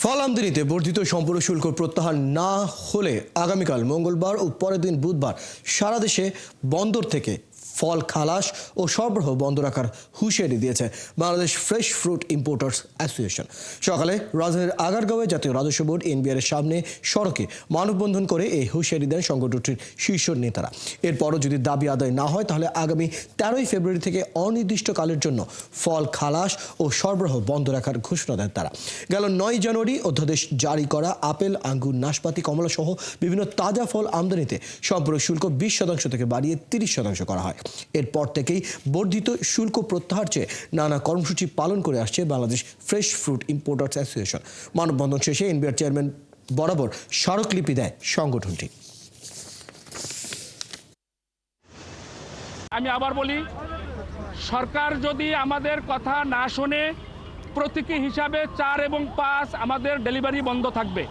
ফল আমদানিতে বর্ধিত সম্পূরক শুল্ক প্রত্যাহার না হলে আগামীকাল মঙ্গলবার ও পরের দিন বুধবার সারা দেশে বন্দর থেকে ফল খালাস ও সরবরাহ বন্ধ রাখার হুঁশিয়ারি দিয়েছে Bangladesh fresh fruit importers association. সকালে রাজধানীর আগারগাঁওয়ে জাতীয় রাজস্ব বোর্ড এনবিআর এর সামনে সড়কে মানববন্ধন করে এই হুঁশিয়ারি দেন সংগঠনটির শীর্ষ নেতারা। এরপরও যদি দাবি আদায় না হয় তাহলে আগামী 13ই ফেব্রুয়ারি থেকে অনির্দিষ্টকালের জন্য ফল খালাস ও সরবরাহ বন্ধ রাখার ঘোষণা দেন তারা। গেল 9 জানুয়ারি অধ্যাদেশ জারি করা আপেল, আঙ্গুর, নাশপাতি, কমলা সহ বিভিন্ন তাজা ফল আমদানিতে সম্পূরক শুল্ক 20% থেকে বাড়িয়ে 30% করা হয়। এরপর থেকেই বর্ধিত শুল্ক প্রত্যাহার চেয়ে নানা কর্মসূচি পালন করে আসছে Bangladesh fresh fruit importers association. মানববন্ধন শেষে এনবিআর চেয়ারম্যান বরাবর স্মারকলিপি দেয় সংগঠনটি। আমি আবার বলি, সরকার যদি আমাদের কথা না শোনে, প্রতীকী হিসাবে 4 এবং 5 আমাদের ডেলিভারি বন্ধ থাকবে।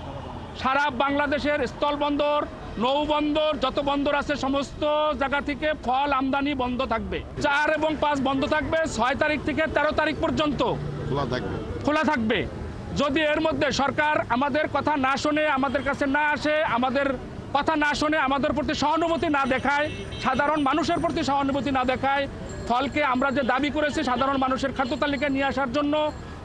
সারা বাংলাদেশের স্থলবন্দর, নৌবন্দর, যত বন্দর আছে সমস্ত জায়গা থেকে ফল আমদানি বন্ধ থাকবে। 4 এবং 5 বন্ধ থাকবে, 6 তারিখ থেকে 13 তারিখ পর্যন্ত খোলা থাকবে। যদি এর মধ্যে সরকার আমাদের কথা না শোনে, আমাদের কাছে না আসে, আমাদের কথা না শোনে, আমাদের প্রতি সহানুভূতি না দেখায়, সাধারণ মানুষের প্রতি সহানুভূতি না দেখায়, ফলকে আমরা যে দাবি করেছি সাধারণ মানুষের খাদ্য তালিকায় নিয়ে আসার জন্য,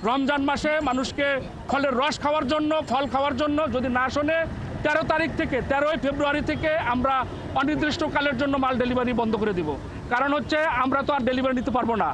রমজান মাসে মানুষকে ফলের রস খাওয়ার জন্য, ফল খাওয়ার জন্য যদি না শোনে, 13 তারিখ থেকে 13ই ফেব্রুয়ারি থেকে আমরা অনির্দিষ্টকালের জন্য মাল ডেলিভারি বন্ধ করে দিব। কারণ হচ্ছে আমরা তো আর ডেলিভারি নিতে পারবো না।